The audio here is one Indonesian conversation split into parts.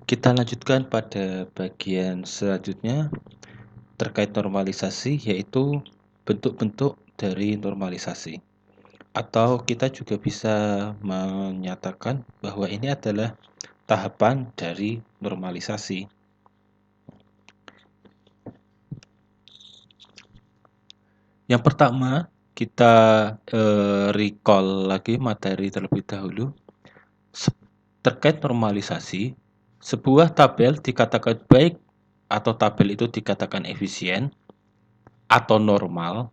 Kita lanjutkan pada bagian selanjutnya terkait normalisasi, yaitu bentuk-bentuk dari normalisasi. Atau kita juga bisa menyatakan bahwa ini adalah tahapan dari normalisasi. Yang pertama, kita recall lagi materi terlebih dahulu. Terkait normalisasi, sebuah tabel dikatakan baik atau tabel itu dikatakan efisien atau normal.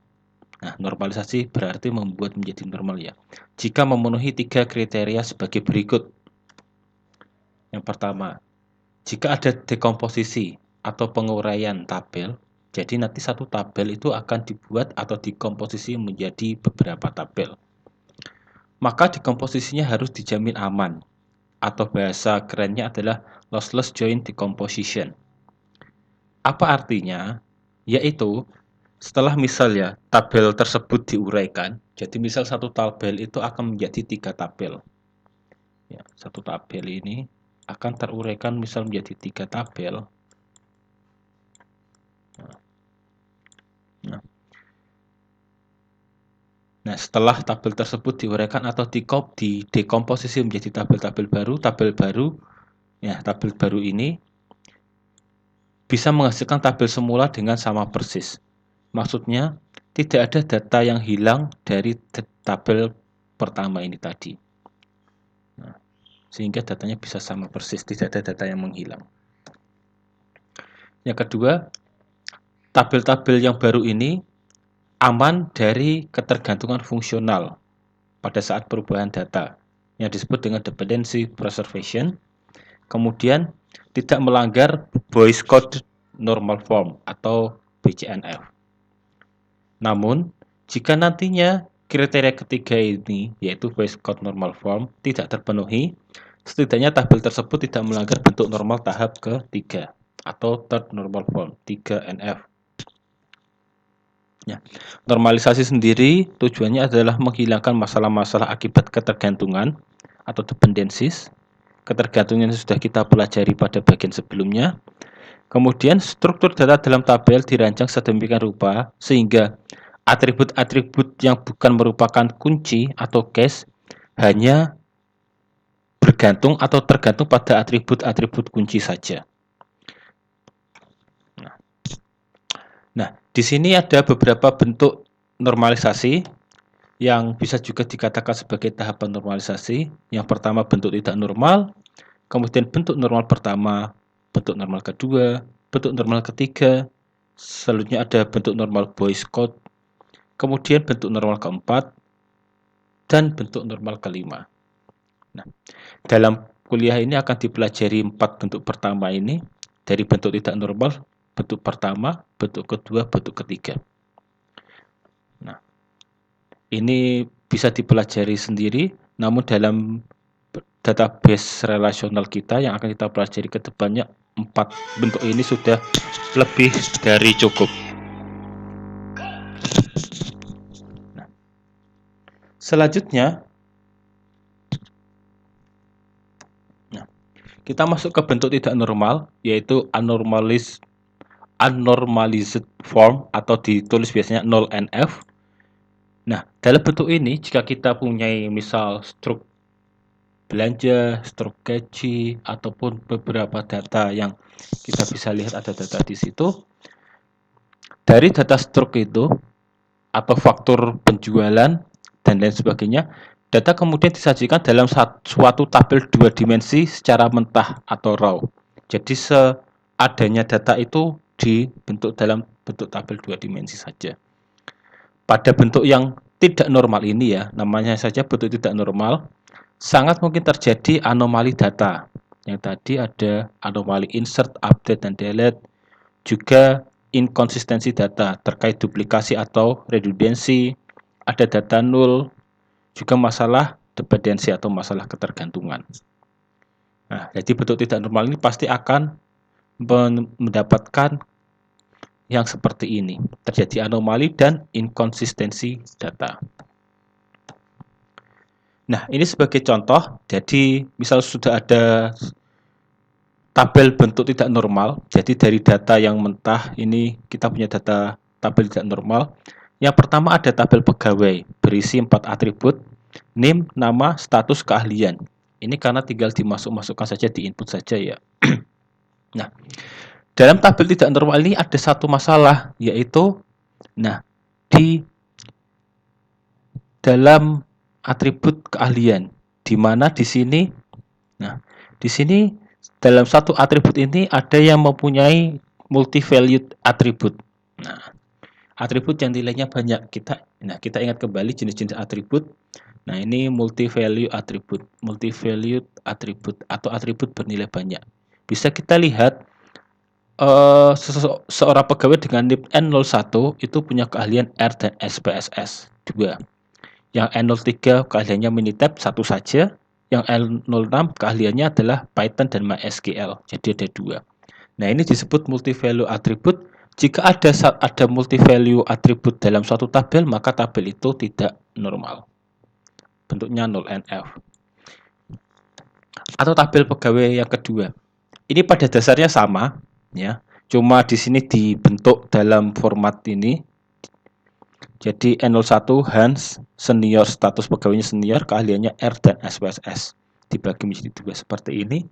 Nah, normalisasi berarti membuat menjadi normal ya. Jika memenuhi 3 kriteria sebagai berikut. Yang pertama, jika ada dekomposisi atau penguraian tabel, jadi nanti satu tabel itu akan dibuat atau dikomposisi menjadi beberapa tabel. Maka dekomposisinya harus dijamin aman, atau bahasa kerennya adalah lossless joint decomposition. Apa artinya? Yaitu setelah misal ya tabel tersebut diuraikan, jadi misal satu tabel itu akan menjadi 3 tabel. Ya, satu tabel ini akan teruraikan misal menjadi 3 tabel. Nah, setelah tabel tersebut diuraikan atau didekomposisi menjadi tabel baru ini bisa menghasilkan tabel semula dengan sama persis. Maksudnya, tidak ada data yang hilang dari tabel pertama ini tadi. Nah, sehingga datanya bisa sama persis, tidak ada data yang menghilang. Yang kedua, tabel-tabel yang baru ini aman dari ketergantungan fungsional pada saat perubahan data yang disebut dengan dependency preservation. Kemudian tidak melanggar Boyce Code Normal Form atau BCNF. Namun, jika nantinya kriteria ketiga ini, yaitu Boyce Code Normal Form, tidak terpenuhi, setidaknya tabel tersebut tidak melanggar bentuk normal tahap ketiga atau Third Normal Form, 3NF. Ya. Normalisasi sendiri tujuannya adalah menghilangkan masalah-masalah akibat ketergantungan atau dependencies. Ketergantungan yang sudah kita pelajari pada bagian sebelumnya. Kemudian struktur data dalam tabel dirancang sedemikian rupa sehingga atribut-atribut yang bukan merupakan kunci atau case hanya bergantung atau tergantung pada atribut-atribut kunci saja. Nah, di sini ada beberapa bentuk normalisasi yang bisa juga dikatakan sebagai tahapan normalisasi. Yang pertama bentuk tidak normal, kemudian bentuk normal pertama, bentuk normal kedua, bentuk normal ketiga, selanjutnya ada bentuk normal Boyce Code, kemudian bentuk normal keempat, dan bentuk normal kelima. Nah, dalam kuliah ini akan dipelajari 4 bentuk pertama ini, dari bentuk tidak normal, bentuk pertama, bentuk kedua, bentuk ketiga. Nah, ini bisa dipelajari sendiri, namun dalam database relasional kita yang akan kita pelajari ke depannya, 4 bentuk ini sudah lebih dari cukup. Nah, selanjutnya, kita masuk ke bentuk tidak normal, yaitu unnormalized form atau ditulis biasanya 0NF. Nah, dalam bentuk ini jika kita punya misal struk belanja, struk gaji, ataupun beberapa data yang kita bisa lihat ada data di situ, dari data struk itu atau faktur penjualan dan lain sebagainya, data kemudian disajikan dalam suatu tabel 2 dimensi secara mentah atau raw. Jadi seadanya data itu dibentuk dalam bentuk tabel 2 dimensi saja. Pada bentuk yang tidak normal ini ya, namanya saja bentuk tidak normal, sangat mungkin terjadi anomali data. Yang tadi ada anomali insert, update, dan delete, juga inkonsistensi data terkait duplikasi atau redundansi, ada data null, juga masalah dependensi atau masalah ketergantungan. Nah, jadi bentuk tidak normal ini pasti akan mendapatkan yang seperti ini, terjadi anomali dan inkonsistensi data. Nah, ini sebagai contoh, jadi misal sudah ada tabel bentuk tidak normal, jadi dari data yang mentah ini kita punya data tabel tidak normal. Yang pertama ada tabel pegawai, berisi 4 atribut, name, nama, status, keahlian. Ini karena tinggal dimasukkan saja, di input saja ya. Nah, dalam tabel tidak normal ini ada satu masalah, yaitu nah, di dalam atribut keahlian, di mana di sini, nah, di sini dalam satu atribut ini ada yang mempunyai multi-valued atribut. Nah, atribut yang nilainya banyak. Kita ingat kembali jenis-jenis atribut. Nah, ini multi-value atribut, multi-valued atribut atau atribut bernilai banyak. Bisa kita lihat seorang pegawai dengan NIP N01 itu punya keahlian R dan SPSS 2. Yang N03 keahliannya Minitab satu saja. Yang N06 keahliannya adalah Python dan MySQL. Jadi ada 2. Nah, ini disebut multi-value atribut. Jika ada multi-value atribut dalam suatu tabel, maka tabel itu tidak normal. Bentuknya null and F. Atau tabel pegawai yang kedua. Ini pada dasarnya sama, ya. Cuma di sini dibentuk dalam format ini. Jadi N01 Hans senior, status pegawainya senior, keahliannya R dan SPSS. Dibagi menjadi 2 seperti ini.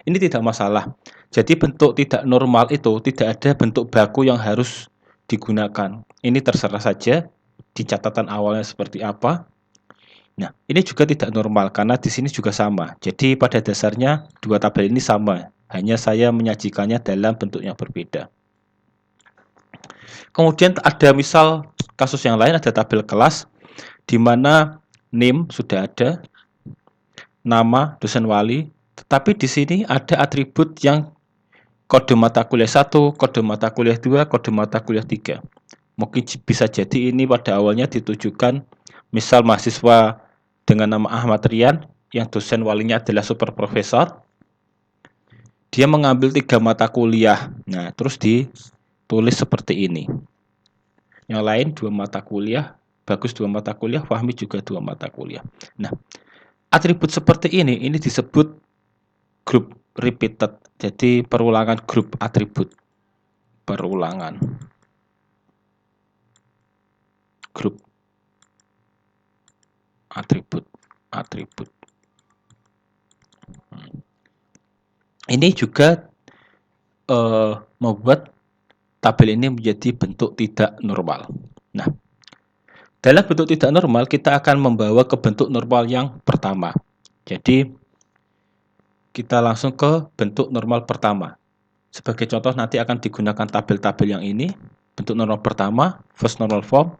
Ini tidak masalah. Jadi bentuk tidak normal itu tidak ada bentuk baku yang harus digunakan. Ini terserah saja di catatan awalnya seperti apa. Nah, ini juga tidak normal karena di sini juga sama. Jadi pada dasarnya dua tabel ini sama, hanya saya menyajikannya dalam bentuk yang berbeda. Kemudian ada misal kasus yang lain, ada tabel kelas di mana name sudah ada, nama dosen wali, tetapi di sini ada atribut yang kode mata kuliah 1, kode mata kuliah 2, kode mata kuliah 3. Mungkin bisa jadi ini pada awalnya ditujukan misal mahasiswa dengan nama Ahmad Rian yang dosen walinya adalah super profesor. Dia mengambil 3 mata kuliah. Nah, terus ditulis seperti ini. Yang lain 2 mata kuliah, Bagus 2 mata kuliah, Fahmi juga 2 mata kuliah. Nah, atribut seperti ini disebut group repeated. Jadi perulangan grup atribut. Perulangan grup atribut. Ini juga membuat tabel ini menjadi bentuk tidak normal. Nah, dalam bentuk tidak normal kita akan membawa ke bentuk normal yang pertama. Jadi kita langsung ke bentuk normal pertama. Sebagai contoh nanti akan digunakan tabel-tabel yang ini. Bentuk normal pertama, first normal form.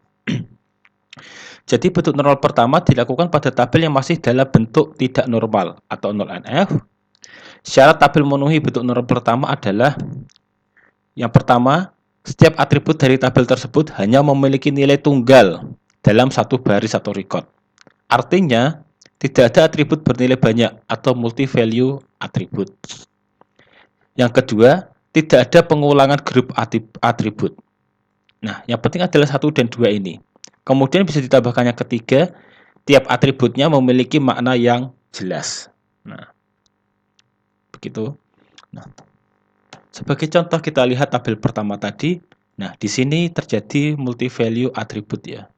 Jadi bentuk normal pertama dilakukan pada tabel yang masih dalam bentuk tidak normal atau null and F. Syarat tabel memenuhi bentuk normal pertama adalah yang pertama, setiap atribut dari tabel tersebut hanya memiliki nilai tunggal dalam satu baris atau record. Artinya, tidak ada atribut bernilai banyak atau multi-value atribut. Yang kedua, tidak ada pengulangan grup atribut. Nah, yang penting adalah 1 dan 2 ini. Kemudian bisa ditambahkan yang ketiga, tiap atributnya memiliki makna yang jelas. Nah, begitu. Nah, sebagai contoh kita lihat tabel pertama tadi. Nah, di sini terjadi multi-value atribut ya.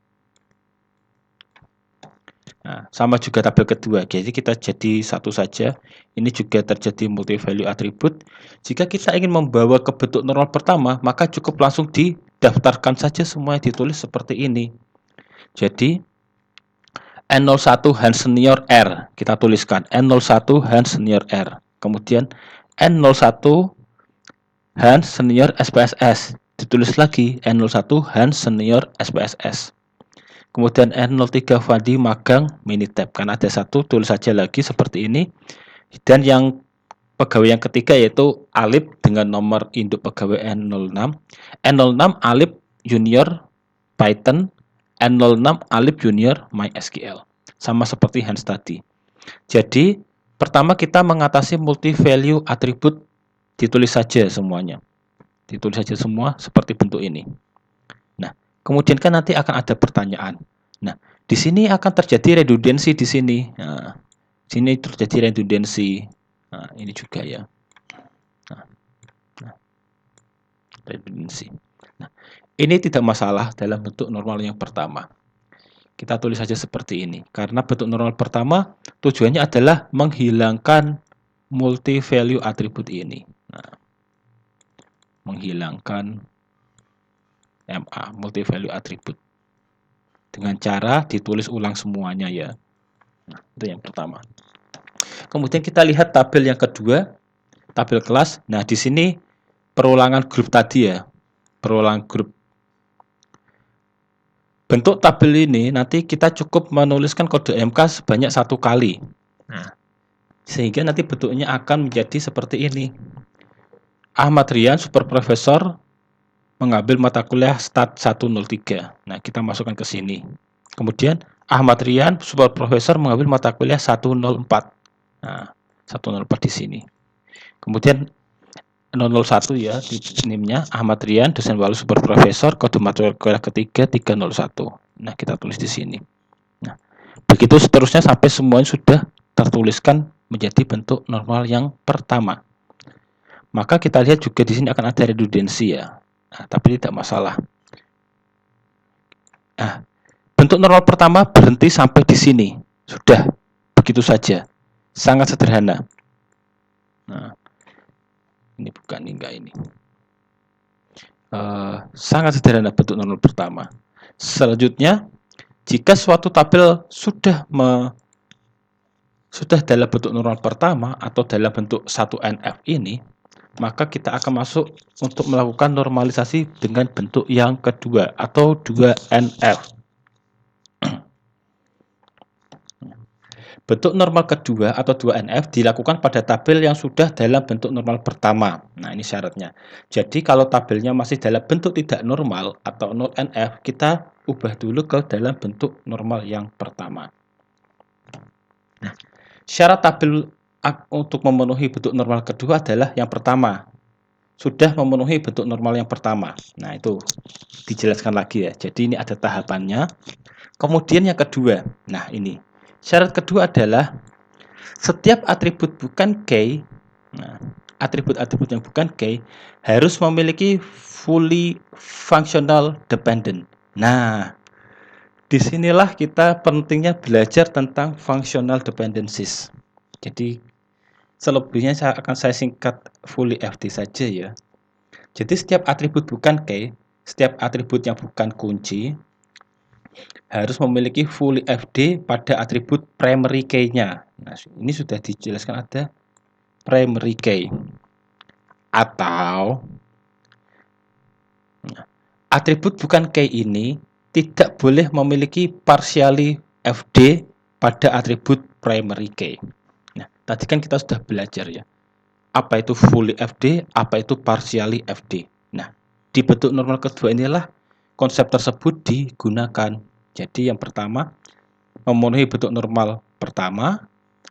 Nah, sama juga tabel kedua. Jadi kita jadi satu saja. Ini juga terjadi multi-value atribut. Jika kita ingin membawa ke bentuk normal pertama, maka cukup langsung didaftarkan saja semua yang ditulis seperti ini. Jadi N01 Hans senior R, kita tuliskan N01 Hans senior R. Kemudian N01 Hans senior SPSS, ditulis lagi N01 Hans senior SPSS. Kemudian N03 Fadi magang Minitab, karena ada satu, tulis saja lagi seperti ini. Dan yang pegawai yang ketiga yaitu Alip dengan nomor induk pegawai N06. N06 Alip junior Python, N06 Alip junior MySQL. Sama seperti Hans tadi. Jadi pertama kita mengatasi multi-value atribut, ditulis saja semuanya. Ditulis saja semua seperti bentuk ini. Nah, kemudian kan nanti akan ada pertanyaan. Nah, Di sini akan terjadi redundansi di sini. Nah, sini terjadi redundansi. Nah, ini juga ya. Nah, redundansi. Nah, ini tidak masalah dalam bentuk normal yang pertama. Kita tulis saja seperti ini. Karena bentuk normal pertama tujuannya adalah menghilangkan multi value atribut ini. Nah, menghilangkan MA, multi value atribut. Dengan cara ditulis ulang semuanya ya. Nah, itu yang pertama. Kemudian kita lihat tabel yang kedua, tabel kelas. Nah, di sini perulangan grup tadi ya. Perulangan grup. Bentuk tabel ini nanti kita cukup menuliskan kode MK sebanyak 1 kali. Nah, sehingga nanti bentuknya akan menjadi seperti ini. Ahmad Rian, Super Profesor, mengambil mata kuliah Stat 103. Nah, kita masukkan ke sini. Kemudian Ahmad Rian, Super Profesor, mengambil mata kuliah 104. Nah, 104 di sini. Kemudian 001 ya di NIM-nya Ahmad Rian, dosen walu super profesor, kode mata kuliah ketiga 301. Nah, kita tulis di sini. Nah, begitu seterusnya sampai semuanya sudah tertuliskan menjadi bentuk normal yang pertama. Maka kita lihat juga di sini akan ada redundansi ya. Nah, tapi tidak masalah. Nah, bentuk normal pertama berhenti sampai di sini. Sudah begitu saja. Sangat sederhana. Nah, ini bukan enggak ini. Sangat sederhana bentuk normal pertama. Selanjutnya, jika suatu tabel sudah dalam bentuk normal pertama atau dalam bentuk 1NF ini, maka kita akan masuk untuk melakukan normalisasi dengan bentuk yang kedua atau 2NF. Bentuk normal kedua atau 2NF dilakukan pada tabel yang sudah dalam bentuk normal pertama. Nah, ini syaratnya. Jadi, kalau tabelnya masih dalam bentuk tidak normal atau 0NF, kita ubah dulu ke dalam bentuk normal yang pertama. Nah, syarat tabel untuk memenuhi bentuk normal kedua adalah yang pertama, sudah memenuhi bentuk normal yang pertama. Nah, itu dijelaskan lagi ya. Jadi, ini ada tahapannya. Kemudian yang kedua, nah ini. Syarat kedua adalah setiap atribut bukan key, nah, atribut-atribut yang bukan key harus memiliki fully functional dependent. Nah, disinilah kita pentingnya belajar tentang functional dependencies. Jadi, selebihnya akan saya singkat fully FD saja ya. Jadi, setiap atribut bukan key, setiap atribut yang bukan kunci, harus memiliki fully FD pada atribut primary key-nya. Nah, ini sudah dijelaskan ada primary key. Atau atribut bukan key ini tidak boleh memiliki partially FD pada atribut primary key. Nah, tadi kan kita sudah belajar ya. Apa itu fully FD, apa itu partially FD. Nah, di bentuk normal kedua inilah konsep tersebut digunakan. Jadi yang pertama, memenuhi bentuk normal pertama.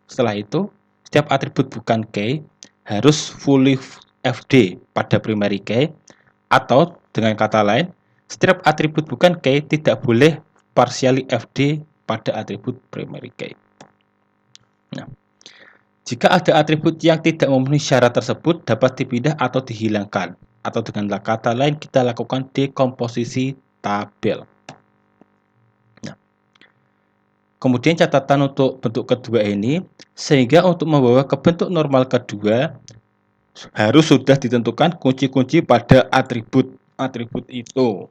Setelah itu, setiap atribut bukan key harus fully FD pada primary key, atau dengan kata lain, setiap atribut bukan key tidak boleh partially FD pada atribut primary key. Nah, jika ada atribut yang tidak memenuhi syarat tersebut dapat dipindah atau dihilangkan, atau dengan kata lain kita lakukan dekomposisi tabel. Kemudian catatan untuk bentuk kedua ini, sehingga untuk membawa ke bentuk normal kedua, harus sudah ditentukan kunci-kunci pada atribut itu.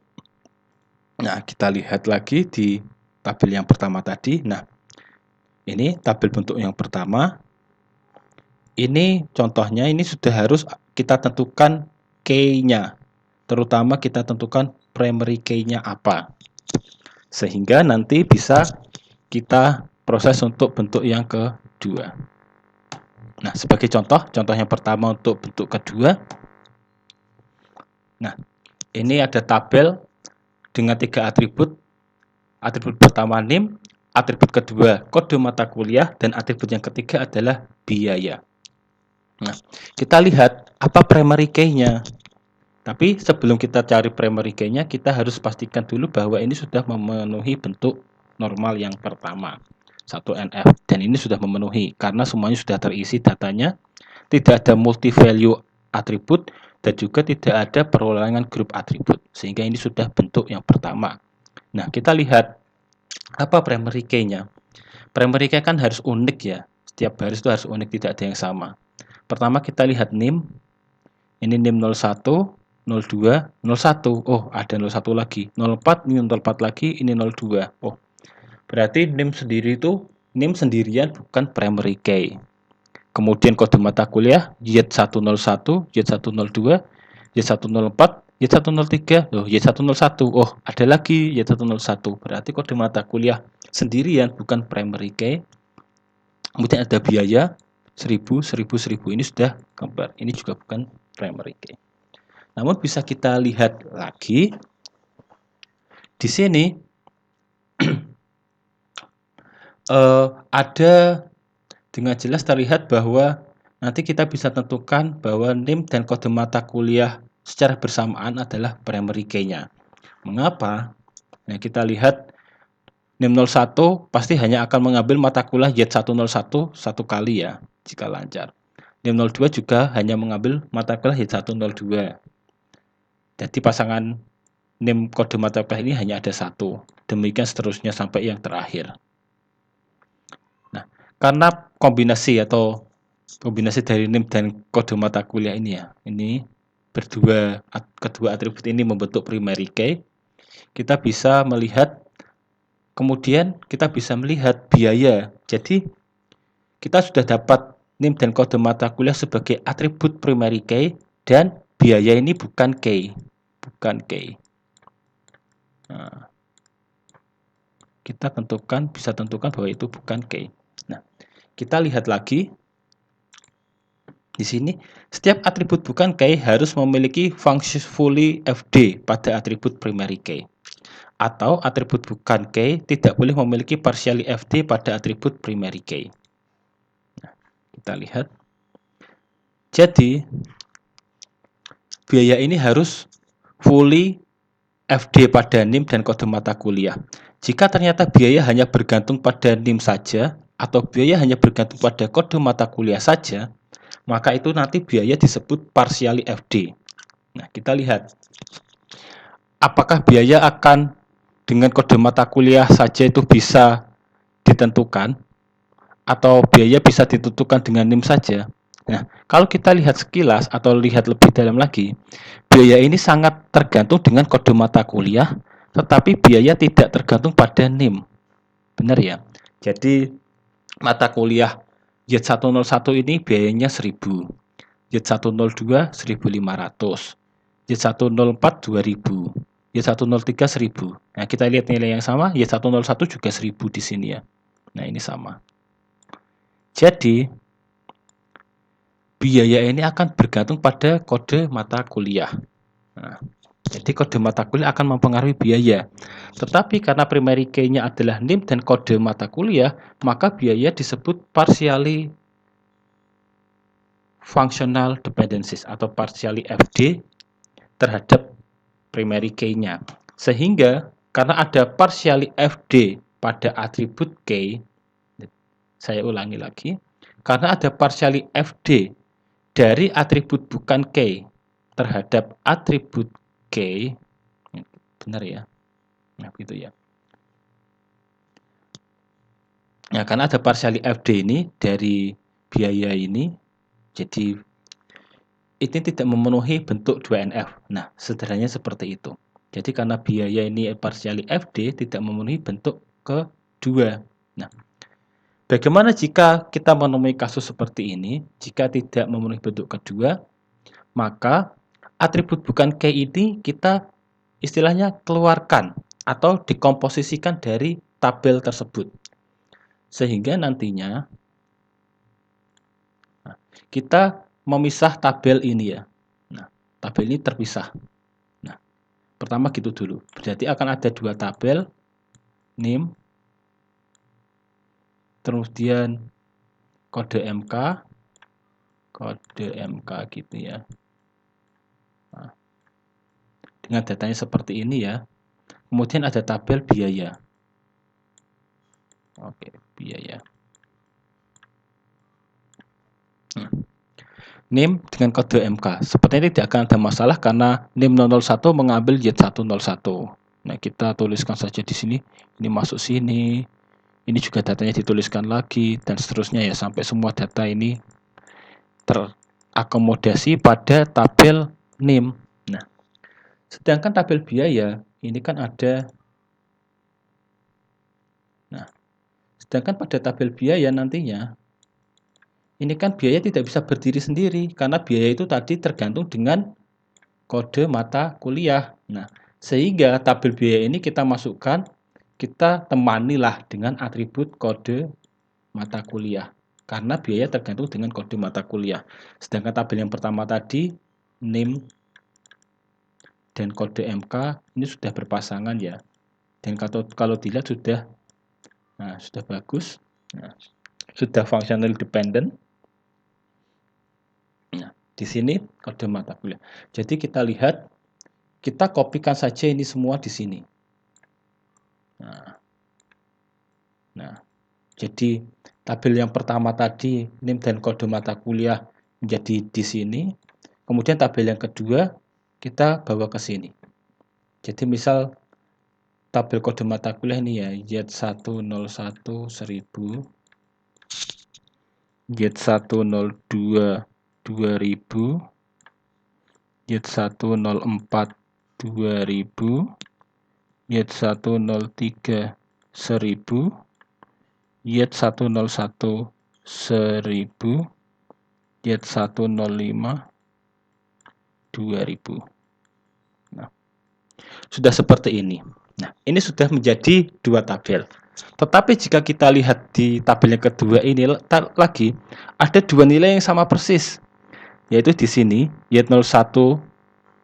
Nah, kita lihat lagi di tabel yang pertama tadi. Nah, ini tabel bentuk yang pertama. Ini contohnya, ini sudah harus kita tentukan key-nya. Terutama kita tentukan primary key-nya apa. Sehingga nanti bisa kita proses untuk bentuk yang kedua. Nah, sebagai contoh yang pertama untuk bentuk kedua. Nah, ini ada tabel dengan 3 atribut. Atribut pertama NIM, atribut kedua kode mata kuliah, dan atribut yang ketiga adalah biaya. Nah, kita lihat apa primary key-nya. Tapi sebelum kita cari primary key-nya, kita harus pastikan dulu bahwa ini sudah memenuhi bentuk normal yang pertama 1NF, dan ini sudah memenuhi karena semuanya sudah terisi datanya, tidak ada multi value atribut, dan juga tidak ada perolehan grup atribut, sehingga ini sudah bentuk yang pertama. Nah, kita lihat apa primary key-nya. Primary key kan harus unik ya, setiap baris itu harus unik, tidak ada yang sama. Pertama kita lihat NIM, ini NIM 01, 02, 01, oh ada 01 lagi, 04, ini 04 lagi, ini 02, oh berarti NIM sendiri itu, NIM sendirian bukan primary key. Kemudian kode mata kuliah Y101, Y102, Y104, Y103, loh Y101, oh ada lagi Y101, berarti kode mata kuliah sendirian bukan primary key. Kemudian ada biaya 1000, 1000, 1000, ini sudah gambar, ini juga bukan primary key. Namun bisa kita lihat lagi di sini ada dengan jelas terlihat bahwa nanti kita bisa tentukan bahwa NIM dan kode mata kuliah secara bersamaan adalah primary key-nya. Mengapa? Nah, kita lihat NIM 01 pasti hanya akan mengambil mata kuliah Y101 satu kali ya, jika lancar. NIM 02 juga hanya mengambil mata kuliah Y102. Jadi pasangan NIM kode mata kuliah ini hanya ada satu. Demikian seterusnya sampai yang terakhir. Nah, karena kombinasi dari NIM dan kode mata kuliah ini ya, ini kedua atribut ini membentuk primary key. Kita bisa melihat, kemudian kita bisa melihat biaya. Jadi kita sudah dapat NIM dan kode mata kuliah sebagai atribut primary key, dan biaya ini bukan key. Nah, kita bisa tentukan bahwa itu bukan key. Nah, kita lihat lagi di sini, setiap atribut bukan key harus memiliki functionally FD pada atribut primary key, atau atribut bukan key tidak boleh memiliki partially FD pada atribut primary key. Nah, kita lihat. Jadi biaya ini harus fully FD pada NIM dan kode mata kuliah. Jika ternyata biaya hanya bergantung pada NIM saja, atau biaya hanya bergantung pada kode mata kuliah saja, maka itu nanti biaya disebut partially FD. Nah, kita lihat apakah biaya akan dengan kode mata kuliah saja itu bisa ditentukan, atau biaya bisa ditentukan dengan NIM saja. Nah, kalau kita lihat sekilas atau lihat lebih dalam lagi, biaya ini sangat tergantung dengan kode mata kuliah, tetapi biaya tidak tergantung pada NIM. Benar ya? Jadi mata kuliah Y101 ini biayanya 1000, Y102 1500, Y104 2000, Y103 1000. Nah, kita lihat nilai yang sama, Y101 juga 1000 di sini ya. Nah, ini sama. Jadi biaya ini akan bergantung pada kode mata kuliah. Nah, jadi kode mata kuliah akan mempengaruhi biaya. Tetapi karena primary key-nya adalah NIM dan kode mata kuliah, maka biaya disebut partially functional dependencies atau partially FD terhadap primary key-nya. Sehingga karena ada partially FD pada atribut key, saya ulangi lagi, karena ada partially FD dari atribut bukan key terhadap atribut key, benar ya? Nah, begitu ya. Nah, karena ada partially FD ini dari biaya ini, jadi ini tidak memenuhi bentuk 2NF. Nah, sederhananya seperti itu. Jadi karena biaya ini partially FD tidak memenuhi bentuk kedua. Nah, bagaimana jika kita menemui kasus seperti ini? Jika tidak memenuhi bentuk kedua, maka atribut bukan key ini kita istilahnya keluarkan atau dikomposisikan dari tabel tersebut. Sehingga nantinya kita memisah tabel ini ya. Nah, tabel ini terpisah. Nah, pertama gitu dulu. Berarti akan ada dua tabel, NIM, kemudian kode MK gitu ya. Nah, dengan datanya seperti ini ya. Kemudian ada tabel biaya. Oke, biaya. NIM dengan kode MK. Sepertinya tidak akan ada masalah karena NIM 001 mengambil Y101. Nah, kita tuliskan saja di sini. Ini masuk sini. Ini juga datanya dituliskan lagi dan seterusnya ya sampai semua data ini terakomodasi pada tabel NIM. Nah, sedangkan tabel biaya ini kan ada. Nah, sedangkan pada tabel biaya nantinya ini kan biaya tidak bisa berdiri sendiri karena biaya itu tadi tergantung dengan kode mata kuliah. Nah, sehingga tabel biaya ini kita masukkan, kita temanilah dengan atribut kode mata kuliah. Karena biaya tergantung dengan kode mata kuliah. Sedangkan tabel yang pertama tadi, NIM dan kode MK ini sudah berpasangan ya. Dan kalau dilihat sudah bagus. Nah, sudah functional dependent. Nah, di sini kode mata kuliah. Jadi kita lihat, kita kopikan saja ini semua di sini. Nah, jadi tabel yang pertama tadi NIM dan kode mata kuliah menjadi di sini. Kemudian tabel yang kedua kita bawa ke sini. Jadi misal tabel kode mata kuliah ini ya Y101 1000, Y102 2000, Y104 2000, Y103 1000, Y101 1000, Y105 2000. Nah, sudah seperti ini. Nah, ini sudah menjadi dua tabel. Tetapi jika kita lihat di tabel yang kedua ini lagi ada dua nilai yang sama persis, yaitu di sini Y101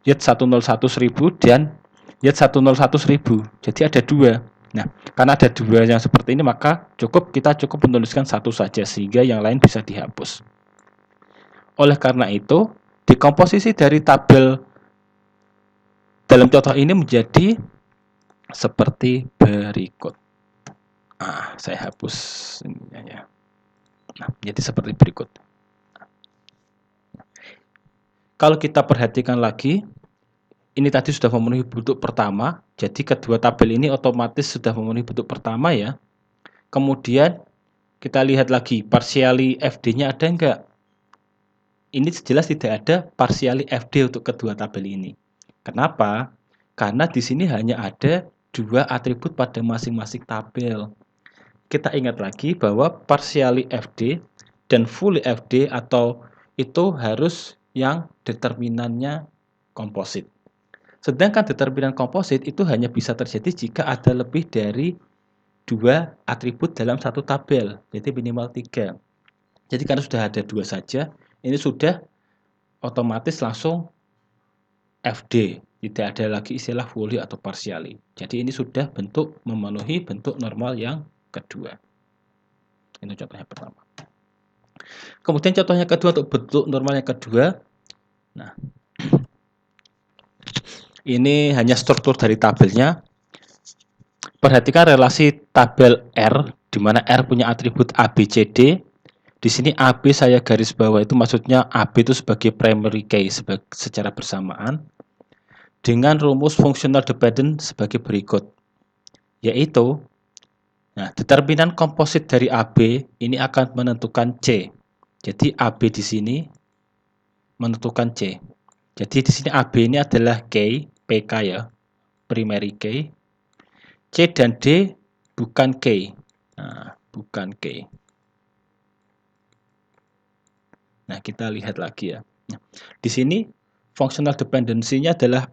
1000 dan Y101 1000. Jadi ada dua. Nah, karena ada dua yang seperti ini maka kita cukup menuliskan satu saja sehingga yang lain bisa dihapus. Oleh karena itu, dekomposisi dari tabel dalam contoh ini menjadi seperti berikut. Saya hapus ininya ya. Nah, menjadi seperti berikut. Kalau kita perhatikan lagi, ini tadi sudah memenuhi bentuk pertama, jadi kedua tabel ini otomatis sudah memenuhi bentuk pertama ya. Kemudian kita lihat lagi, partially FD-nya ada enggak? Ini jelas tidak ada partially FD untuk kedua tabel ini. Kenapa? Karena di sini hanya ada dua atribut pada masing-masing tabel. Kita ingat lagi bahwa partially FD dan fully FD atau itu harus yang determinannya komposit. Sedangkan determinan komposit itu hanya bisa terjadi jika ada lebih dari dua atribut dalam satu tabel, jadi minimal 3. Jadi karena sudah ada dua saja, ini sudah otomatis langsung FD, tidak ada lagi istilah fully atau partially. Jadi ini sudah memenuhi bentuk normal yang kedua. Ini contohnya pertama. Kemudian contohnya kedua untuk bentuk normal yang kedua. Nah, ini hanya struktur dari tabelnya. Perhatikan relasi tabel R, di mana R punya atribut A, B, C, D. Di sini AB saya garis bawah itu maksudnya AB itu sebagai primary key secara bersamaan. Dengan rumus functional dependent sebagai berikut. Yaitu, determinan komposit dari AB ini akan menentukan C. Jadi AB di sini menentukan C. Jadi di sini AB ini adalah key, PK ya, primary key. C dan D bukan key. Bukan key. Nah, kita lihat lagi ya. Nah, di sini functional dependency-nya adalah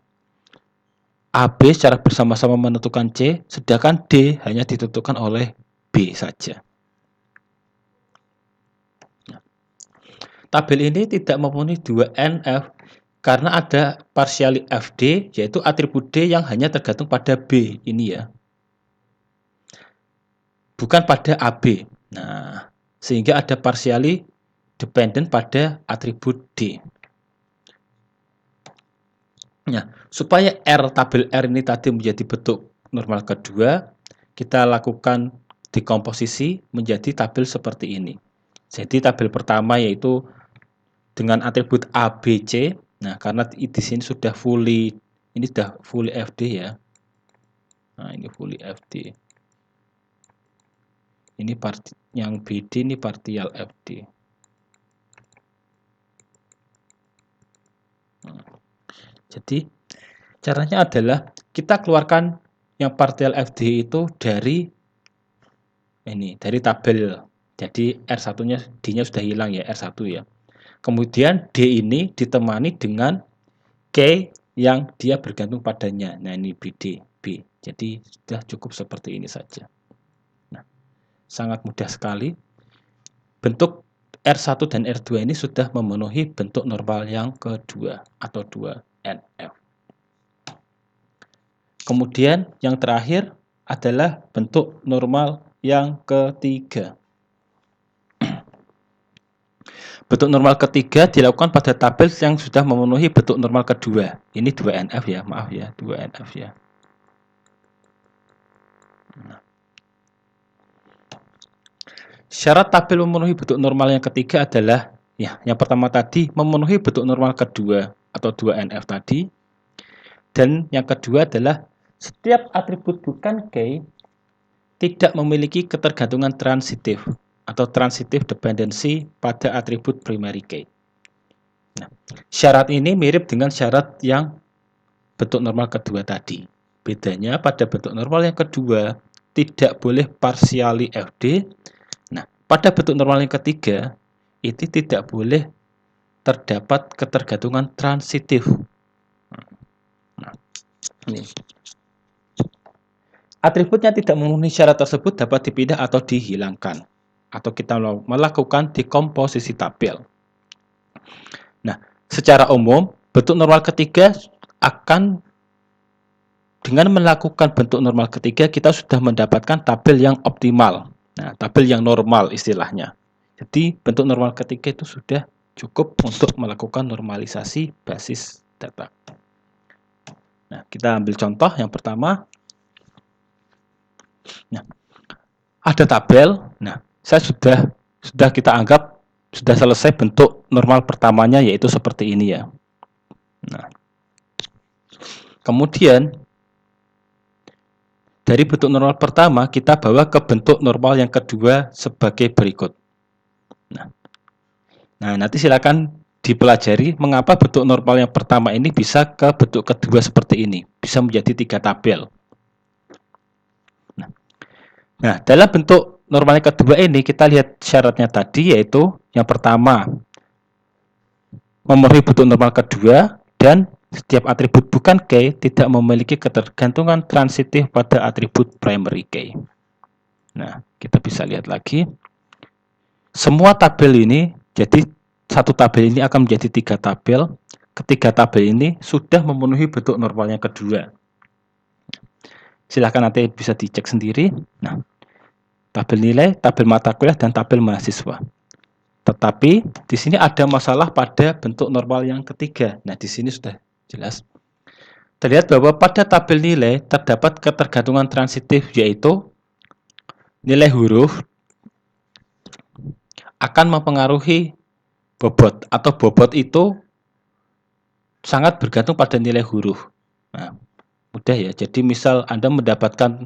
AB secara bersama-sama menentukan C, sedangkan D hanya ditentukan oleh B saja. Nah, tabel ini tidak memenuhi 2NF karena ada partially FD, yaitu atribut D yang hanya tergantung pada B ini ya. Bukan pada AB. Nah, sehingga ada partially dependent pada atribut D. Nah, supaya tabel R ini tadi menjadi bentuk normal kedua, kita lakukan dikomposisi menjadi tabel seperti ini. Jadi tabel pertama yaitu dengan atribut A, B, C. Nah, karena di sini sudah fully FD ya. Nah, ini fully FD. Ini part yang BD, ini partial FD. Jadi caranya adalah kita keluarkan yang partial FD itu dari tabel. Jadi R1-nya D-nya sudah hilang ya, R1 ya. Kemudian D ini ditemani dengan K yang dia bergantung padanya. Nah, ini BD, B. Jadi sudah cukup seperti ini saja. Nah, sangat mudah sekali. Bentuk R1 dan R2 ini sudah memenuhi bentuk normal yang kedua atau 2NF. Kemudian yang terakhir adalah bentuk normal yang ketiga. Bentuk normal ketiga dilakukan pada tabel yang sudah memenuhi bentuk normal kedua. Ini 2NF ya, maaf ya, 2NF ya. Syarat tabel memenuhi bentuk normal yang ketiga adalah, ya, yang pertama tadi memenuhi bentuk normal kedua atau 2NF tadi. Dan yang kedua adalah setiap atribut bukan K tidak memiliki ketergantungan transitif atau transitive dependency pada atribut primary key. Nah, syarat ini mirip dengan syarat yang bentuk normal kedua tadi. Bedanya pada bentuk normal yang kedua tidak boleh partially FD. Nah, pada bentuk normal yang ketiga itu tidak boleh terdapat ketergantungan transitif. Nah, ini. Atributnya tidak memenuhi syarat tersebut dapat dipindah atau dihilangkan, atau kita melakukan dekomposisi tabel. Nah, secara umum, bentuk normal ketiga akan dengan melakukan bentuk normal ketiga kita sudah mendapatkan tabel yang optimal. Nah, tabel yang normal istilahnya. Jadi, bentuk normal ketiga itu sudah cukup untuk melakukan normalisasi basis data. Nah, kita ambil contoh yang pertama. Nah, ada tabel. Nah, sudah kita anggap sudah selesai bentuk normal pertamanya, yaitu seperti ini ya. Nah, kemudian dari bentuk normal pertama kita bawa ke bentuk normal yang kedua sebagai berikut. Nah, nanti silakan dipelajari mengapa bentuk normal yang pertama ini bisa ke bentuk kedua seperti ini, bisa menjadi 3 tabel. Nah, dalam bentuk normal yang kedua ini kita lihat syaratnya tadi, yaitu yang pertama memenuhi bentuk normal kedua dan setiap atribut bukan key tidak memiliki ketergantungan transitif pada atribut primary key. Nah, kita bisa lihat lagi. Semua tabel ini, jadi satu tabel ini akan menjadi 3 tabel. Ketiga tabel ini sudah memenuhi bentuk normal yang kedua. Silahkan nanti bisa dicek sendiri. Nah, tabel nilai, tabel mata kuliah, dan tabel mahasiswa. Tetapi di sini ada masalah pada bentuk normal yang ketiga. Nah, di sini sudah jelas. Terlihat bahwa pada tabel nilai terdapat ketergantungan transitif, yaitu nilai huruf akan mempengaruhi bobot, atau bobot itu sangat bergantung pada nilai huruf. Nah, mudah ya. Jadi misal Anda mendapatkan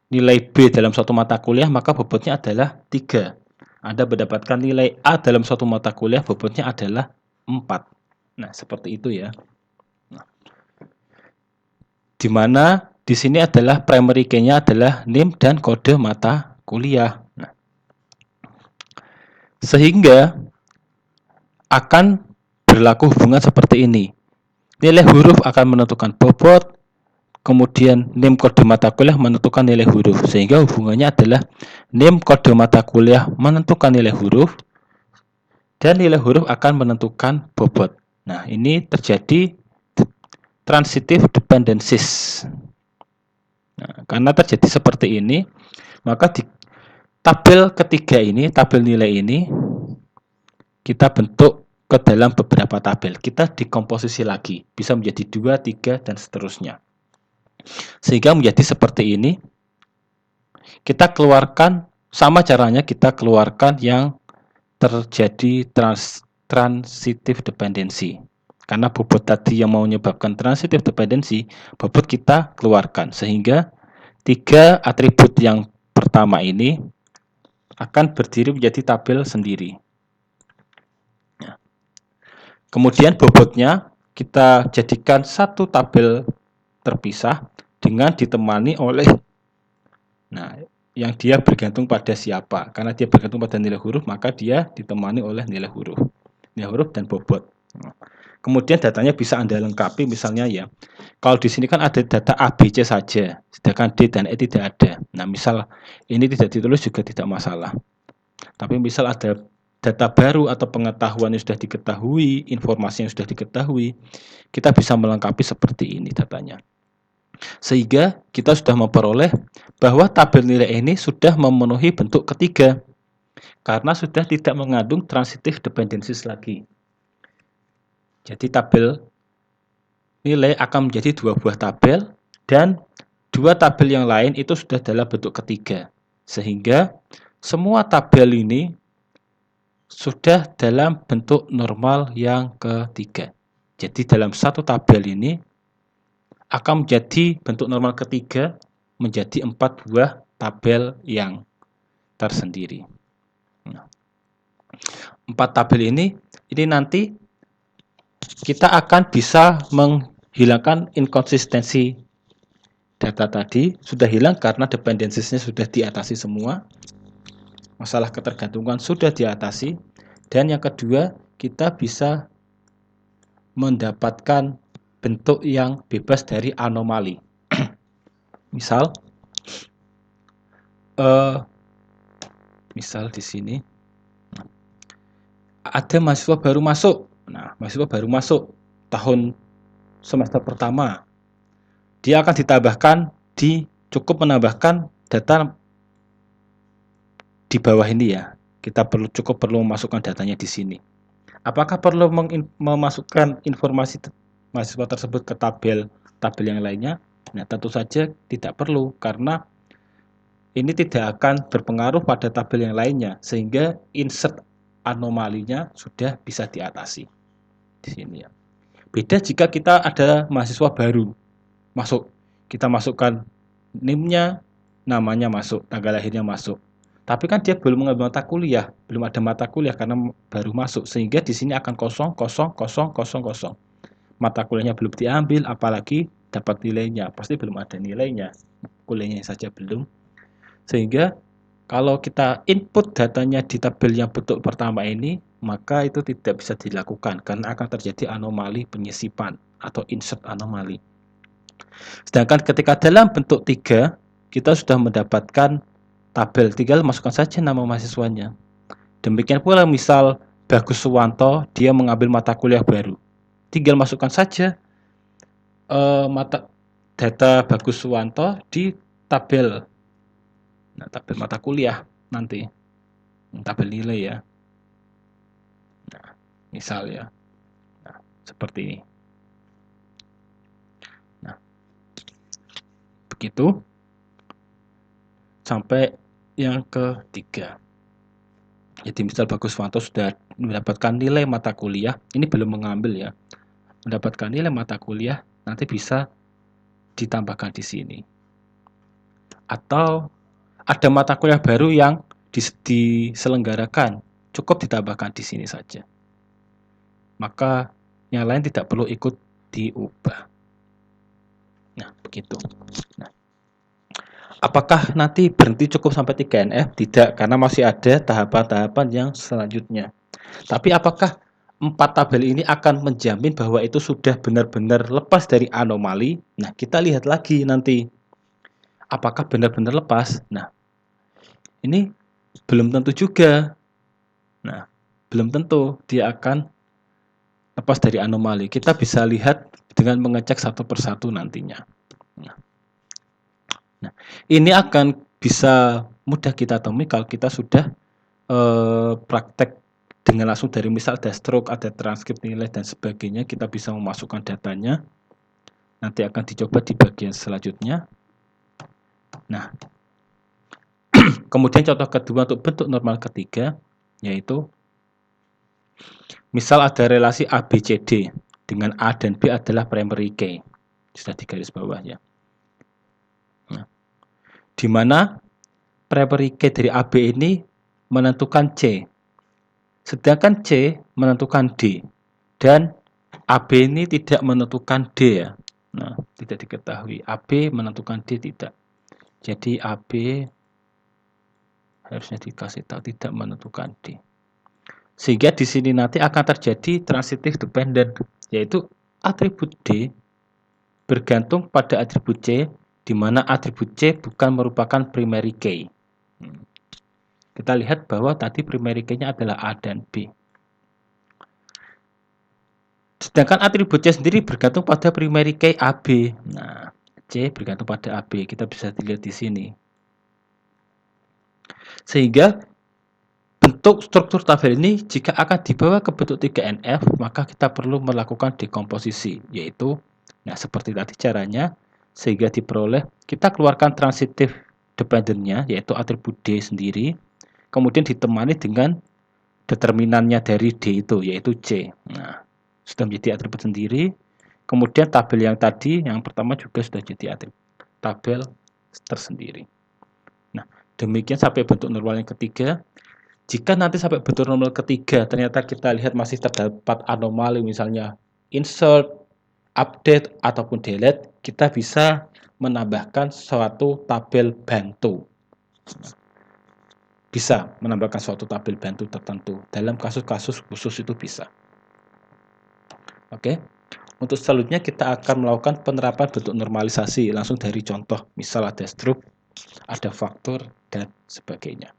nilai B dalam suatu mata kuliah, maka bobotnya adalah 3. Anda mendapatkan nilai A dalam suatu mata kuliah, bobotnya adalah 4. Nah, seperti itu ya. Nah, di mana di sini adalah primary key-nya adalah NIM dan kode mata kuliah. Nah, sehingga akan berlaku hubungan seperti ini. Nilai huruf akan menentukan bobot, kemudian NIM kode mata kuliah menentukan nilai huruf, sehingga hubungannya adalah NIM kode mata kuliah menentukan nilai huruf, dan nilai huruf akan menentukan bobot. Nah, ini terjadi transitive dependencies. Nah, karena terjadi seperti ini, maka di tabel ketiga ini, tabel nilai ini, kita bentuk ke dalam beberapa tabel. Kita dikomposisi lagi, bisa menjadi 2, 3, dan seterusnya. Sehingga menjadi seperti ini. kita keluarkan sama caranya, kita keluarkan yang terjadi transitive dependency. Karena bobot tadi yang mau menyebabkan transitive dependency, bobot kita keluarkan. Sehingga 3 atribut yang pertama ini akan berdiri menjadi tabel sendiri. Kemudian bobotnya kita jadikan satu tabel terpisah dengan ditemani oleh, nah, yang dia bergantung pada siapa. Karena dia bergantung pada nilai huruf, maka dia ditemani oleh nilai huruf dan bobot. Kemudian datanya bisa Anda lengkapi, misalnya ya, kalau di sini kan ada data A, B, C saja, sedangkan D dan E tidak ada. Nah, misal ini tidak ditulis juga tidak masalah. Tapi misal ada data baru atau pengetahuan yang sudah diketahui, informasi yang sudah diketahui, kita bisa melengkapi seperti ini datanya. Sehingga kita sudah memperoleh bahwa tabel nilai ini sudah memenuhi bentuk ketiga, karena sudah tidak mengandung transitive dependencies lagi. Jadi tabel nilai akan menjadi 2 buah tabel, dan 2 tabel yang lain itu sudah dalam bentuk ketiga. Sehingga semua tabel ini sudah dalam bentuk normal yang ketiga. Jadi dalam satu tabel ini akan menjadi bentuk normal ketiga menjadi 4 buah tabel yang tersendiri. Nah, 4 tabel ini nanti kita akan bisa menghilangkan inkonsistensi data tadi. Sudah hilang karena dependensiesnya sudah diatasi semua. Masalah ketergantungan sudah diatasi. Dan yang kedua, kita bisa mendapatkan bentuk yang bebas dari anomali. Misal di sini ada mahasiswa baru masuk. Nah, mahasiswa baru masuk tahun semester pertama. Dia akan ditambahkan cukup menambahkan data di bawah ini ya. Kita cukup perlu memasukkan datanya di sini. Apakah perlu memasukkan informasi mahasiswa tersebut ke tabel yang lainnya? Nah, tentu saja tidak perlu, karena ini tidak akan berpengaruh pada tabel yang lainnya, sehingga insert anomalinya sudah bisa diatasi di sini ya. Beda jika kita ada mahasiswa baru masuk, kita masukkan NIM-nya, namanya masuk, tanggal lahirnya masuk. Tapi kan dia belum mengambil mata kuliah, belum ada mata kuliah karena baru masuk, sehingga di sini akan kosong. Mata kuliahnya belum diambil, apalagi dapat nilainya, pasti belum ada nilainya, kuliahnya saja belum. Sehingga kalau kita input datanya di tabel yang bentuk pertama ini, maka itu tidak bisa dilakukan karena akan terjadi anomali penyisipan atau insert anomali. Sedangkan ketika dalam bentuk 3, kita sudah mendapatkan tabel, tinggal masukkan saja nama mahasiswanya. Demikian pula misal Bagus Suwanto, dia mengambil mata kuliah baru, tinggal masukkan saja data Bagus Suwanto di tabel. Nah, tabel mata kuliah nanti, tabel nilai ya. Nah, misal ya, nah, seperti ini. Nah, begitu sampai yang ketiga. Jadi misal Bagus Suwanto sudah mendapatkan nilai mata kuliah, ini belum mengambil ya, mendapatkan nilai mata kuliah, nanti bisa ditambahkan di sini. Atau ada mata kuliah baru yang diselenggarakan, cukup ditambahkan di sini saja. Maka yang lain tidak perlu ikut diubah. Nah, begitu. Nah, apakah nanti berhenti cukup sampai 3NF? Tidak, karena masih ada tahapan-tahapan yang selanjutnya. Tapi apakah 4 tabel ini akan menjamin bahwa itu sudah benar-benar lepas dari anomali? Nah, kita lihat lagi nanti. Apakah benar-benar lepas? Nah, ini belum tentu juga. Nah, belum tentu dia akan lepas dari anomali. Kita bisa lihat dengan mengecek satu persatu nantinya. Nah, ini akan bisa mudah kita temui kalau kita sudah praktek dengan langsung dari misal ada stroke, ada transkrip nilai dan sebagainya, kita bisa memasukkan datanya. Nanti akan dicoba di bagian selanjutnya. Nah, Kemudian contoh kedua untuk bentuk normal ketiga, yaitu misal ada relasi ABCD dengan A dan B adalah primary key. Sudah di garis bawah ya. Nah, di mana primary key dari AB ini menentukan C, sedangkan C menentukan D, dan AB ini tidak menentukan D ya. Nah, tidak diketahui. AB menentukan D tidak. Jadi AB harusnya dikasih tahu tidak menentukan D. Sehingga di sini nanti akan terjadi transitive dependent, yaitu atribut D bergantung pada atribut C, di mana atribut C bukan merupakan primary key. Kita lihat bahwa tadi primary key-nya adalah A dan B. Sedangkan atribut C sendiri bergantung pada primary key AB. Nah, C bergantung pada AB. Kita bisa dilihat di sini. Sehingga bentuk struktur tabel ini jika akan dibawa ke bentuk 3NF, maka kita perlu melakukan dekomposisi, yaitu nah seperti tadi caranya, sehingga diperoleh kita keluarkan transitive dependent-nya, yaitu atribut D sendiri, kemudian ditemani dengan determinannya dari D itu, yaitu C. Nah, sudah menjadi atribut sendiri. Kemudian tabel yang tadi, yang pertama juga sudah jadi atribut tabel tersendiri. Nah, demikian sampai bentuk normal yang ketiga. Jika nanti sampai bentuk normal ketiga, ternyata kita lihat masih terdapat anomali, misalnya insert, update, ataupun delete, kita bisa menambahkan suatu tabel bantu. Bisa menambahkan suatu tabel bantu tertentu. Dalam kasus-kasus khusus itu bisa. Oke. Untuk selanjutnya kita akan melakukan penerapan bentuk normalisasi langsung dari contoh. Misal ada struk, ada faktor, dan sebagainya.